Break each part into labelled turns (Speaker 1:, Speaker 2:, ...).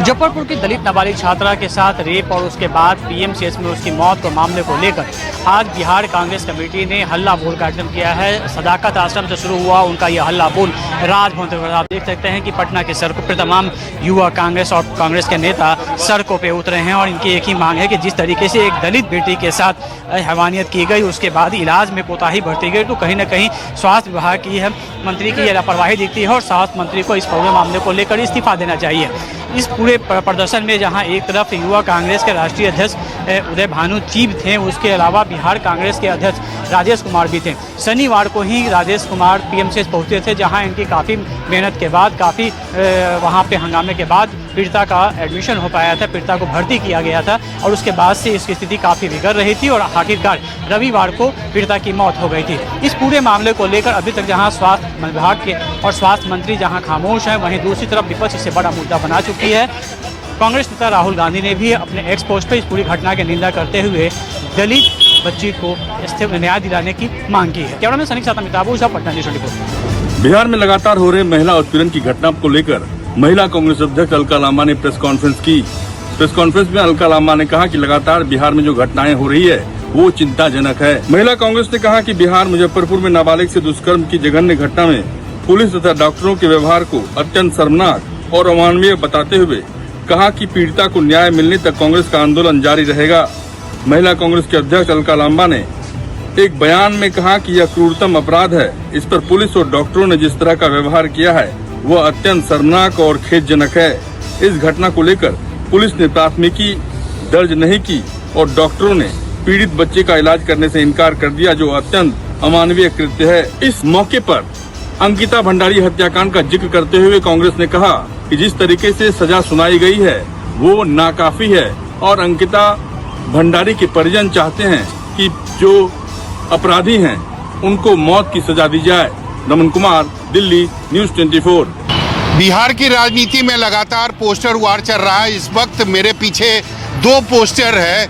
Speaker 1: मुजफ्फरपुर की दलित नाबालिग छात्रा के साथ रेप और उसके बाद पीएमसीएच में उसकी मौत के मामले को लेकर आज बिहार कांग्रेस कमेटी ने हल्ला बोल का आयोजन किया है। सदाकत आश्रम से शुरू हुआ उनका यह हल्ला बोल राजभवन तक। आप देख सकते हैं कि पटना के सड़कों पर तमाम युवा कांग्रेस और कांग्रेस के नेता सड़कों पे उतरे हैं और इनकी एक ही मांग है कि जिस तरीके से एक दलित बेटी के साथ हैवानियत की गई, उसके बाद इलाज में कोताही बरती गई, तो कहीं ना कहीं स्वास्थ्य विभाग की मंत्री की यह लापरवाही दिखती है और स्वास्थ्य मंत्री को इस पूरे मामले को लेकर इस्तीफा देना चाहिए। इस पूरे प्रदर्शन में जहां एक तरफ युवा कांग्रेस के राष्ट्रीय अध्यक्ष उदय भानु चीब थे, उसके अलावा बिहार कांग्रेस के अध्यक्ष राजेश कुमार भी थे। शनिवार को ही राजेश कुमार पीएमसीएच पहुंचे थे, जहां इनकी काफ़ी मेहनत के बाद, काफ़ी वहां पे हंगामे के बाद पीड़िता का एडमिशन हो पाया था, पीड़िता को भर्ती किया गया था और उसके बाद से इसकी स्थिति काफ़ी बिगड़ रही थी और आखिरकार रविवार को पीड़िता की मौत हो गई थी। इस पूरे मामले को लेकर अभी तक जहां स्वास्थ्य विभाग के और स्वास्थ्य मंत्री जहां खामोश हैं, वहीं दूसरी तरफ विपक्ष इसे बड़ा मुद्दा बना चुकी है। कांग्रेस नेता राहुल गांधी ने भी अपने एक्स पोस्ट पर इस पूरी घटना की निंदा करते हुए दलित बच्ची को न्याय दिलाने की मांग की है। कैमरामैन सनी के साथ अमिताभ ओझा, पटना न्यूज़ 24।
Speaker 2: बिहार में लगातार हो रहे महिला उत्पीड़न की घटना को लेकर महिला कांग्रेस अध्यक्ष अलका लांबा ने प्रेस कॉन्फ्रेंस की। प्रेस कॉन्फ्रेंस में अलका लांबा ने कहा कि लगातार बिहार में जो घटनाएं हो रही है वो चिंताजनक है। महिला कांग्रेस ने कहा कि बिहार मुजफ्फरपुर में नाबालिग से दुष्कर्म की जघन्य घटना में पुलिस तथा डॉक्टरों के व्यवहार को अत्यंत शर्मनाक और अमानवीय बताते हुए कहा कि पीड़िता को न्याय मिलने तक कांग्रेस का आंदोलन जारी रहेगा। महिला कांग्रेस के अध्यक्ष अलका लांबा ने एक बयान में कहा कि यह क्रूरतम अपराध है। इस पर पुलिस और डॉक्टरों ने जिस तरह का व्यवहार किया है वह अत्यंत शर्मनाक और खेदजनक है। इस घटना को लेकर पुलिस ने प्राथमिकी दर्ज नहीं की और डॉक्टरों ने पीड़ित बच्चे का इलाज करने से इनकार कर दिया, जो अत्यंत अमानवीय कृत्य है। इस मौके पर अंकिता भंडारी हत्याकांड का जिक्र करते हुए कांग्रेस ने कहा कि जिस तरीके से सजा सुनाई गई है वो नाकाफी है और अंकिता भंडारी के परिजन चाहते हैं कि जो अपराधी हैं उनको मौत की सजा दी जाए। नमन कुमार, दिल्ली, न्यूज़ 24।
Speaker 3: बिहार की राजनीति में लगातार पोस्टर वार चल रहा है। इस वक्त मेरे पीछे 2 पोस्टर है,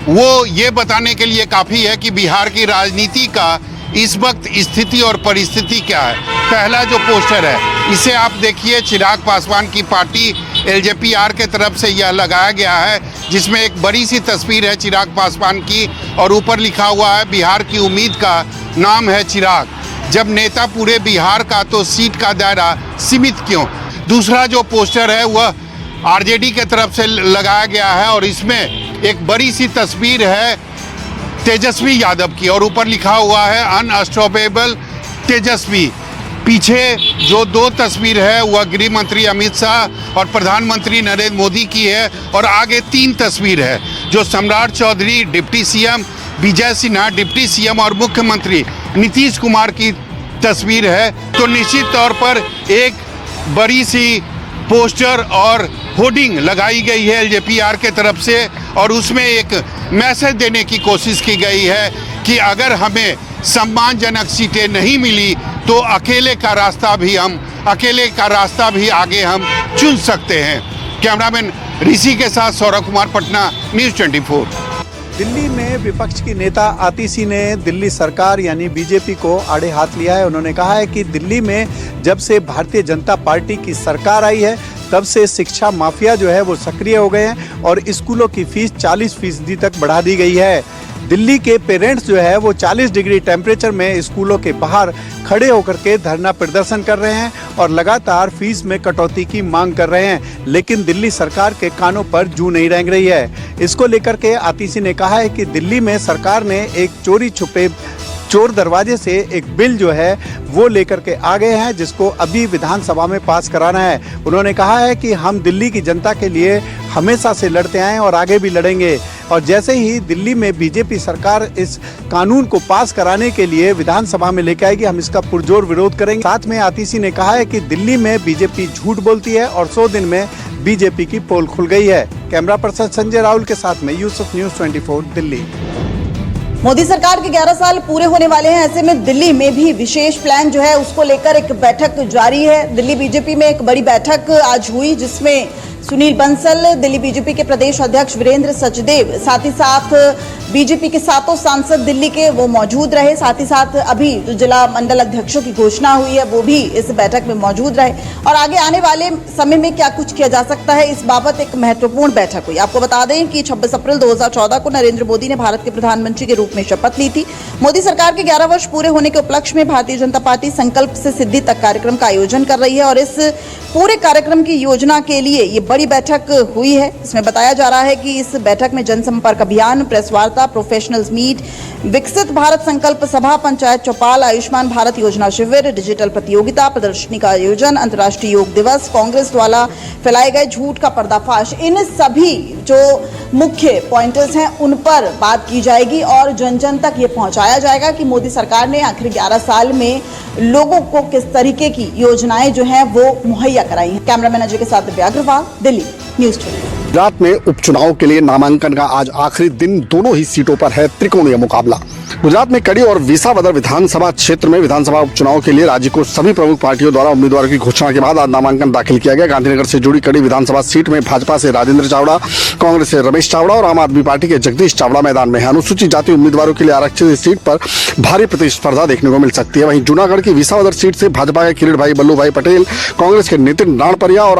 Speaker 3: वो ये बताने के लिए काफ़ी है कि बिहार की राजनीति का इस वक्त स्थिति और परिस्थिति क्या है। पहला जो पोस्टर है इसे आप देखिए, चिराग पासवान की पार्टी एलजेपीआर के तरफ से यह लगाया गया है, जिसमें एक बड़ी सी तस्वीर है चिराग पासवान की और ऊपर लिखा हुआ है बिहार की उम्मीद का नाम है चिराग। जब नेता पूरे बिहार का तो सीट का दायरा सीमित क्यों। दूसरा जो पोस्टर है वह आरजेडी के तरफ से लगाया गया है और इसमें एक बड़ी सी तस्वीर है तेजस्वी यादव की और ऊपर लिखा हुआ है अनस्टॉपेबल तेजस्वी। पीछे जो 2 तस्वीर है वह गृह मंत्री अमित शाह और प्रधानमंत्री नरेंद्र मोदी की है और आगे 3 तस्वीर है जो सम्राट Chaudhary, deputy CM Vijay Sinha, deputy CM और मुख्यमंत्री नीतीश कुमार की तस्वीर है। तो निश्चित तौर पर एक बड़ी सी पोस्टर और होर्डिंग लगाई गई है एलजेपीआर के तरफ से और उसमें एक मैसेज देने की कोशिश की गई है कि अगर हमें सम्मानजनक सीटें नहीं मिली तो अकेले का रास्ता भी आगे हम चुन सकते हैं। कैमरामैन ऋषि के साथ सौरभ कुमार, पटना, न्यूज़ 24।
Speaker 4: दिल्ली में विपक्ष की नेता आतिशी ने दिल्ली सरकार यानी बीजेपी को आड़े हाथ लिया है। उन्होंने कहा है कि दिल्ली में जब से भारतीय जनता पार्टी की सरकार आई है तब से शिक्षा माफिया जो है वो सक्रिय हो गए हैं और स्कूलों की फीस 40% तक बढ़ा दी गई है। दिल्ली के पेरेंट्स जो है वो 40 डिग्री टेम्परेचर में स्कूलों के बाहर खड़े होकर के धरना प्रदर्शन कर रहे हैं और लगातार फीस में कटौती की मांग कर रहे हैं, लेकिन दिल्ली सरकार के कानों पर जू नहीं रेंग रही है। इसको लेकर के आतिशी ने कहा है कि दिल्ली में सरकार ने एक चोरी छुपे चोर दरवाजे से एक बिल जो है वो लेकर के आ गए हैं, जिसको अभी विधानसभा में पास कराना है। उन्होंने कहा है कि हम दिल्ली की जनता के लिए हमेशा से लड़ते आए और आगे भी लड़ेंगे और जैसे ही दिल्ली में बीजेपी सरकार इस कानून को पास कराने के लिए विधानसभा में लेकर आएगी, हम इसका पुरजोर विरोध करेंगे। साथ में आतिशी ने कहा है कि दिल्ली में बीजेपी झूठ बोलती है और 100 दिन में बीजेपी की पोल खुल गई है। कैमरा पर्सन संजय राहुल के साथ में यूसुफ, न्यूज़ 24, दिल्ली।
Speaker 5: मोदी सरकार के 11 साल पूरे होने वाले हैं, ऐसे में दिल्ली में भी विशेष प्लान जो है उसको लेकर एक बैठक जारी है। दिल्ली बीजेपी में एक बड़ी बैठक आज हुई जिसमें सुनील बंसल, दिल्ली बीजेपी के प्रदेश अध्यक्ष वीरेंद्र सचदेव, साथ ही साथ बीजेपी के 7 सांसद दिल्ली के वो मौजूद रहे। साथ ही साथ अभी जो जिला मंडल अध्यक्षों की घोषणा हुई है वो भी इस बैठक में मौजूद रहे और आगे आने वाले समय में क्या कुछ किया जा सकता है इस बाबत एक महत्वपूर्ण बैठक हुई। आपको बता दें कि 26 अप्रैल 2014 को नरेंद्र मोदी ने भारत के प्रधानमंत्री के रूप में शपथ ली थी। मोदी सरकार के 11 वर्ष पूरे होने के उपलक्ष्य में भारतीय जनता पार्टी संकल्प से सिद्धि तक कार्यक्रम का आयोजन कर रही है और इस पूरे कार्यक्रम की योजना के लिए ये बड़ी बैठक हुई है। इसमें बताया जा रहा है कि इस बैठक में जनसंपर्क अभियान, प्रेस वार्ता, प्रोफेशनल्स मीट, विकसित भारत संकल्प सभा, पंचायत चौपाल, आयुष्मान भारत योजना शिविर, डिजिटल प्रतियोगिता, प्रदर्शनी का आयोजन, अंतर्राष्ट्रीय योग दिवस, कांग्रेस द्वारा फैलाए गए झूठ का पर्दाफाश, इन सभी जो मुख्य पॉइंटर्स हैं उन पर बात की जाएगी और जन जन तक ये पहुंचाया जाएगा कि मोदी सरकार ने आखिर 11 साल में लोगों को किस तरीके की योजनाएं जो हैं वो मुहैया कराई हैं। कैमरामैन अजय के साथ दिव्या अग्रवाल, दिल्ली, न्यूज़ 24।
Speaker 6: गुजरात में उपचुनाव के लिए नामांकन का आज आखिरी दिन, दोनों ही सीटों पर है त्रिकोणीय मुकाबला। गुजरात में कड़ी और विसावदर विधानसभा क्षेत्र में विधानसभा उपचुनाव के लिए राज्य को सभी प्रमुख पार्टियों द्वारा उम्मीदवारों की घोषणा के बाद आज नामांकन दाखिल किया गया। गांधीनगर से जुड़ी कड़ी विधानसभा सीट में भाजपा से राजेंद्र चावड़ा, कांग्रेस से रमेश चावड़ा और आम आदमी पार्टी के जगदीश चावड़ा मैदान में है। अनुसूचित जाति उम्मीदवारों के लिए आरक्षित इस सीट पर भारी प्रतिस्पर्धा देखने को मिल सकती है। वहीं जूनागढ़ की विसावदर सीट से भाजपा के किरीट भाई बल्लू भाई पटेल, कांग्रेस के नितिन राणपरिया और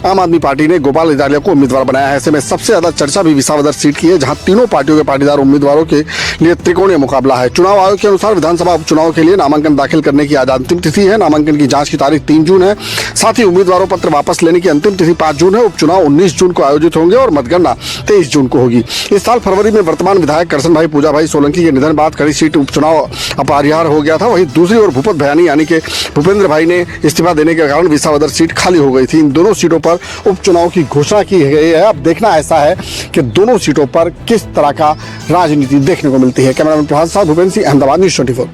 Speaker 6: आम आदमी पार्टी ने गोपाल इटालिया को उम्मीदवार बनाया है। ऐसे में सबसे ज्यादा चर्चा भी विसावदर सीट की है, जहां तीनों पार्टियों के पाटीदार उम्मीदवारों के लिए त्रिकोणीय मुकाबला है। चुनाव आयोग के अनुसार विधानसभा उपचुनाव के लिए नामांकन दाखिल करने की आज अंतिम तिथि है। नामांकन की जांच की तारीख 3 जून है। साथ ही उम्मीदवारों पत्र वापस लेने की अंतिम तिथि 5 जून है। उपचुनाव 19 जून को आयोजित होंगे और मतगणना 23 जून को होगी। इस साल फरवरी में वर्तमान विधायक करसन भाई पूजा भाई सोलंकी के निधन बाद कड़ी सीट उपचुनाव अपरिहार्य हो गया था। वहीं दूसरी ओर भूपत भयानी यानी कि भूपेंद्र भाई ने इस्तीफा देने के कारण विसावदर सीट खाली हो गई थी। इन दोनों सीटों पर उपचुनाव की घोषणा की गई है। अब देखना ऐसा है कि दोनों सीटों पर किस तरह का राजनीति देखने को मिलती है। कैमरामैन प्रभात साथ भूपेंद्र सिंह, अहमदाबाद, न्यूज़ 24।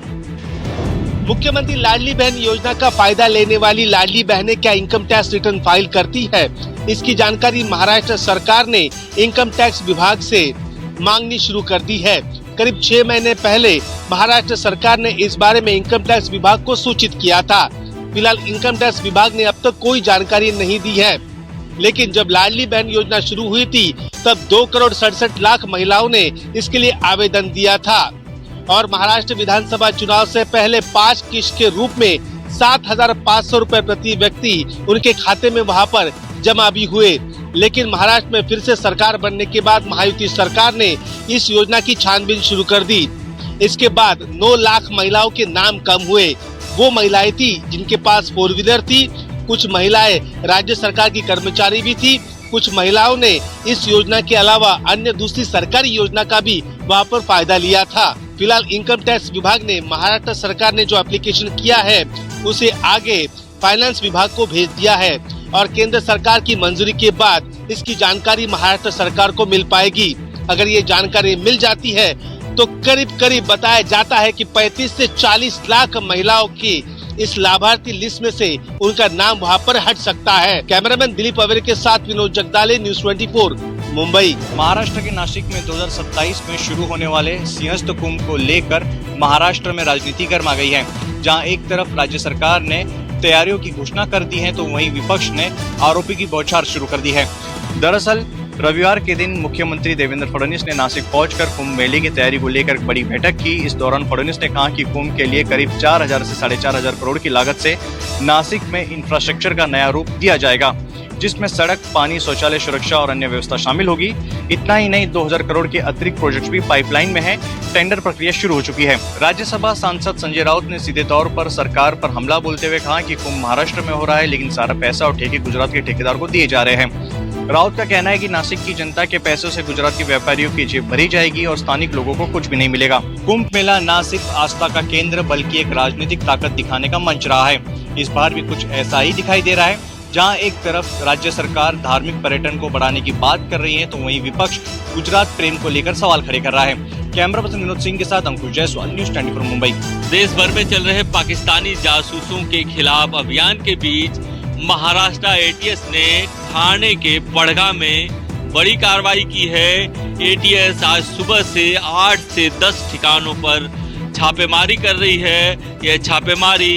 Speaker 7: मुख्यमंत्री लाडली बहन योजना का फायदा लेने वाली लाडली बहनें क्या इनकम टैक्स रिटर्न फाइल करती है? इसकी जानकारी महाराष्ट्र सरकार ने इनकम टैक्स विभाग से मांगनी शुरू कर दी है। करीब 6 महीने पहले महाराष्ट्र सरकार ने इस बारे में इनकम टैक्स विभाग को सूचित किया था। फिलहाल इनकम टैक्स विभाग ने अब तक कोई जानकारी नहीं दी है, लेकिन जब लाडली बहन योजना शुरू हुई थी तब 2 करोड़ 67 लाख महिलाओं ने इसके लिए आवेदन दिया था और महाराष्ट्र विधानसभा चुनाव से पहले 5 किस्त के रूप में 7,500 रुपए प्रति व्यक्ति उनके खाते में वहां पर जमा भी हुए। लेकिन महाराष्ट्र में फिर से सरकार बनने के बाद महायुति सरकार ने इस योजना की छानबीन शुरू कर दी। इसके बाद 9 लाख महिलाओं के नाम कम हुए। वो महिलाएं थी जिनके पास 4 व्हीलर थी, कुछ महिलाएं राज्य सरकार की कर्मचारी भी थी, कुछ महिलाओं ने इस योजना के अलावा अन्य दूसरी सरकारी योजना का भी वहाँ पर फायदा लिया था। फिलहाल इनकम टैक्स विभाग ने महाराष्ट्र सरकार ने जो एप्लीकेशन किया है उसे आगे फाइनेंस विभाग को भेज दिया है और केंद्र सरकार की मंजूरी के बाद इसकी जानकारी महाराष्ट्र सरकार को मिल पाएगी। अगर ये जानकारी मिल जाती है तो करीब करीब बताया जाता है कि 35 से 40 लाख महिलाओं की इस लाभार्थी लिस्ट में से उनका नाम वहां पर हट सकता है। कैमरामैन दिलीप अवेरे के साथ विनोद जगदाले, न्यूज़ 24, मुंबई।
Speaker 8: महाराष्ट्र के नासिक में 2027 में शुरू होने वाले सिंहस्थ कुंभ को लेकर महाराष्ट्र में राजनीति गर्मा गई है। जहां एक तरफ राज्य सरकार ने तैयारियों की घोषणा कर दी है तो वहीं विपक्ष ने आरोपी की बौछार शुरू कर दी है। दरअसल रविवार के दिन मुख्यमंत्री देवेंद्र फडणवीस ने नासिक पहुंचकर कुंभ मेले की तैयारी को लेकर बड़ी बैठक की। इस दौरान फडणवीस ने कहा कि कुंभ के लिए करीब 4,000 से 4,500 करोड़ की लागत से नासिक में इंफ्रास्ट्रक्चर का नया रूप दिया जाएगा, जिसमें सड़क, पानी, शौचालय, सुरक्षा और अन्य व्यवस्था शामिल होगी। इतना ही नहीं, 2,000 करोड़ के अतिरिक्त प्रोजेक्ट भी पाइपलाइन में है। टेंडर प्रक्रिया शुरू हो चुकी है। राज्यसभा सांसद संजय राउत ने सीधे तौर पर सरकार पर हमला बोलते हुए कहा कि कुंभ महाराष्ट्र में हो रहा है, लेकिन सारा पैसा और ठेके गुजरात के ठेकेदार को दिए जा रहे हैं। राउत का कहना है कि नासिक की जनता के पैसों से गुजरात के व्यापारियों की जेब भरी जाएगी और स्थानिक लोगों को कुछ भी नहीं मिलेगा। कुंभ मेला न सिर्फ आस्था का केंद्र बल्कि एक राजनीतिक ताकत दिखाने का मंच रहा है। इस बार भी कुछ ऐसा ही दिखाई दे रहा है। जहां एक तरफ राज्य सरकार धार्मिक पर्यटन को बढ़ाने की बात कर रही है तो वहीं विपक्ष गुजरात प्रेम को लेकर सवाल खड़े कर रहा है। कैमरा पर्सन विनोद सिंह के साथ अंकुश जायसवाल, न्यूज़ 24 मुंबई।
Speaker 9: देश भर में चल रहे पाकिस्तानी जासूसों के खिलाफ अभियान के बीच महाराष्ट्र एटीएस ने ठाणे के बड़गा में बड़ी कार्रवाई की है। एटीएस आज सुबह से 8 से 10 ठिकानों पर छापेमारी कर रही है। यह छापेमारी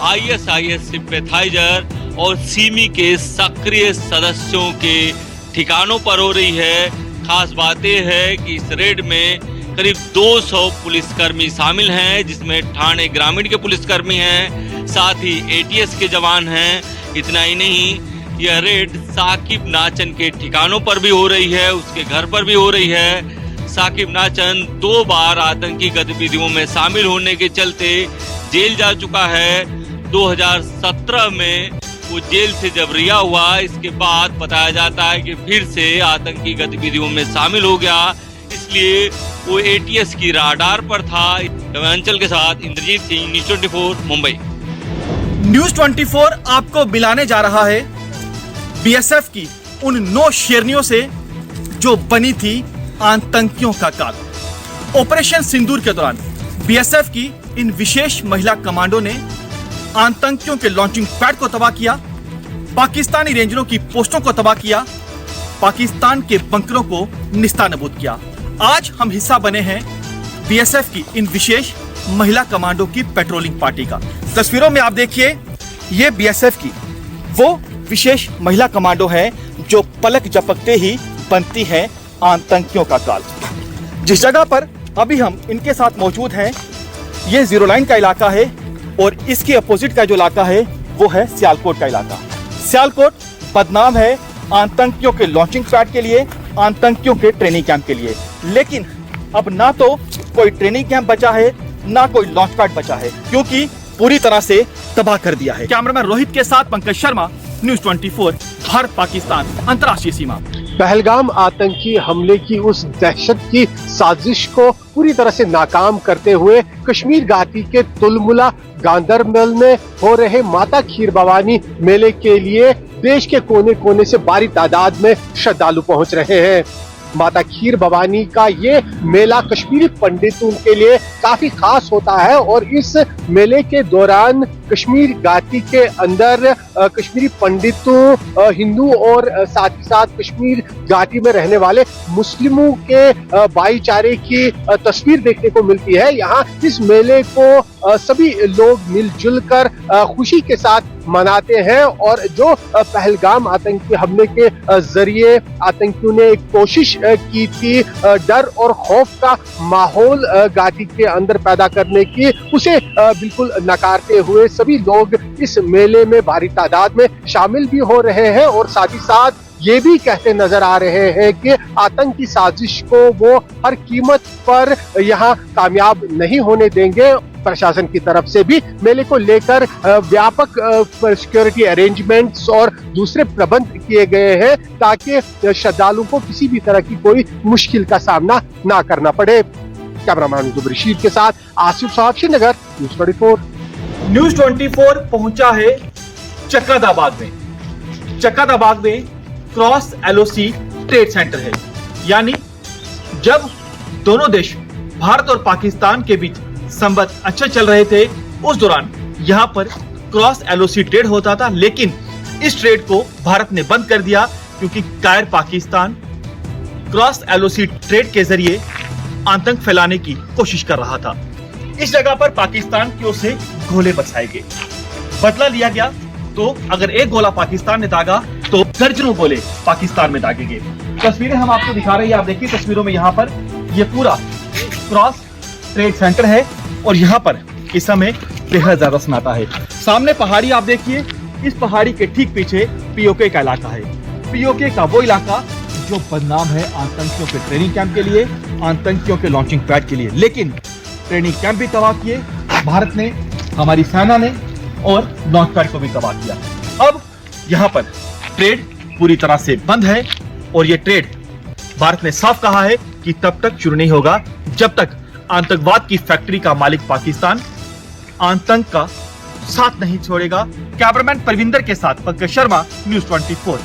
Speaker 9: ISIS सिंपैथाइजर और सिमी के सक्रिय सदस्यों के ठिकानों पर हो रही है। खास बात यह है कि इस रेड में करीब 200 पुलिसकर्मी शामिल हैं, जिसमें ठाणे ग्रामीण के पुलिसकर्मी हैं, साथ ही एटीएस के जवान हैं। इतना ही नहीं, यह रेड साकिब नाचन के ठिकानों पर भी हो रही है, उसके घर पर भी हो रही है। साकिब नाचन 2 बार आतंकी गतिविधियों में शामिल होने के चलते जेल जा चुका है। 2017 में वो जेल से जब रिहा हुआ, इसके बाद बताया जाता है कि फिर से आतंकी गतिविधियों में शामिल हो गया, इसलिए वो एटीएस की राडार पर था। अंचल के साथ इंद्रजीत सिंह, न्यूज़ 24 मुंबई।
Speaker 10: न्यूज़ 24 आपको मिलाने जा रहा है बीएसएफ की उन 9 शेरनियों से जो बनी थी आतंकियों का काल। ऑपरेशन सिंदूर के दौरान बीएसएफ की इन विशेष महिला कमांडो ने आतंकियों के लॉन्चिंग पैड को तबाह किया, पाकिस्तानी रेंजरों की पोस्टों को तबाह किया, पाकिस्तान के बंकरों को निस्तानाबूद किया। आज हम हिस्सा बने हैं बीएसएफ की इन विशेष महिला कमांडो की पेट्रोलिंग पार्टी का। तस्वीरों में आप देखिए, ये बीएसएफ की वो विशेष महिला कमांडो है जो पलक झपकते ही बनती है आतंकियों का काल। जिस जगह पर अभी हम इनके साथ मौजूद हैं, ये जीरो लाइन का इलाका है और इसके अपोजिट का जो इलाका है वो है सियालकोट का इलाका। सियालकोट बदनाम है आतंकियों के लॉन्चिंग पैड के लिए, आतंकियों के ट्रेनिंग कैंप के लिए, लेकिन अब ना तो कोई ट्रेनिंग कैंप बचा है, ना कोई लॉन्च पैड बचा है, क्योंकि पूरी तरह से तबाह कर दिया है। कैमरामैन रोहित के साथ पंकज शर्मा, न्यूज़ 24, भारत पाकिस्तान अंतर्राष्ट्रीय सीमा।
Speaker 11: पहलगाम आतंकी हमले की उस दहशत की साजिश को पूरी तरह से नाकाम करते हुए कश्मीर घाटी के तुलमुला गांदरबल में हो रहे माता खीर भवानी मेले के लिए देश के कोने कोने से भारी तादाद में श्रद्धालु पहुंच रहे हैं। माता खीर भवानी का ये मेला कश्मीरी पंडितों के लिए काफी खास होता है और इस मेले के दौरान कश्मीर घाटी के अंदर कश्मीरी पंडितों, हिंदू और साथ ही साथ कश्मीर घाटी में रहने वाले मुस्लिमों के भाईचारे की तस्वीर देखने को मिलती है। यहाँ इस मेले को सभी लोग मिलजुल कर खुशी के साथ मनाते हैं और जो पहलगाम आतंकी हमले के जरिए आतंकियों ने एक कोशिश की थी डर और खौफ का माहौल घाटी के अंदर पैदा करने की, उसे बिल्कुल नकारते हुए सभी लोग इस मेले में भारी तादाद में शामिल भी हो रहे हैं और साथ ही साथ ये भी कहते नजर आ रहे हैं कि आतंकी साजिश को वो हर कीमत पर यहाँ कामयाब नहीं होने देंगे। प्रशासन की तरफ से भी मेले को लेकर व्यापक सिक्योरिटी अरेंजमेंट्स और दूसरे प्रबंध किए गए हैं ताकि श्रद्धालुओं को किसी भी तरह की कोई मुश्किल का सामना ना करना पड़े। कैमरामैन जुबरीशीर के साथ आसिफ साहब, श्रीनगर, न्यूज़ 24।
Speaker 10: न्यूज़ 24 पहुंचा है चक्रादाबाद में। चक्रादाबाद में क्रॉस एलओसी ट्रेड सेंटर है, यानी जब दोनों देश भारत और पाकिस्तान के बीच संबंध अच्छे चल रहे थे, उस दौरान यहाँ पर क्रॉस एलओसी ट्रेड होता था, लेकिन इस ट्रेड को भारत ने बंद कर दिया क्योंकि कायर पाकिस्तान क्रॉस एलओसी ट्रेड के जरिए आतंक फैलाने की कोशिश कर रहा था। इस जगह पर पाकिस्तान की ओर से गोले बरसाए गए, बदला लिया गया। तो अगर एक गोला पाकिस्तान ने दागा तो दर्जनों गोले पाकिस्तान में दागे गए। तस्वीरें हम आपको दिखा रहे हैं, आप देखिए तस्वीरों में यहाँ पर ये पूरा क्रॉस ट्रेड सेंटर है और यहाँ पर इस समय बेहद ज्यादा सन्नाटा है। सामने पहाड़ी आप देखिए, इस पहाड़ी के ठीक पीछे पीओके का इलाका है। पीओके का वो इलाका जो बदनाम है आतंकियों के ट्रेनिंग कैंप के लिए, आतंकियों के लॉन्चिंग पैड के लिए, लेकिन ट्रेनिंग कैंप भी तबाह किए भारत ने, हमारी सेना ने, और लॉन्च पैड को भी तबाह किया। अब यहाँ पर ट्रेड पूरी तरह से बंद है और ये ट्रेड भारत ने साफ कहा है कि तब तक शुरू नहीं होगा जब तक आतंकवाद की फैक्ट्री का मालिक पाकिस्तान आतंक का साथ नहीं छोड़ेगा। कैमरामैन परविंदर के साथ पंकज शर्मा, न्यूज़ 24।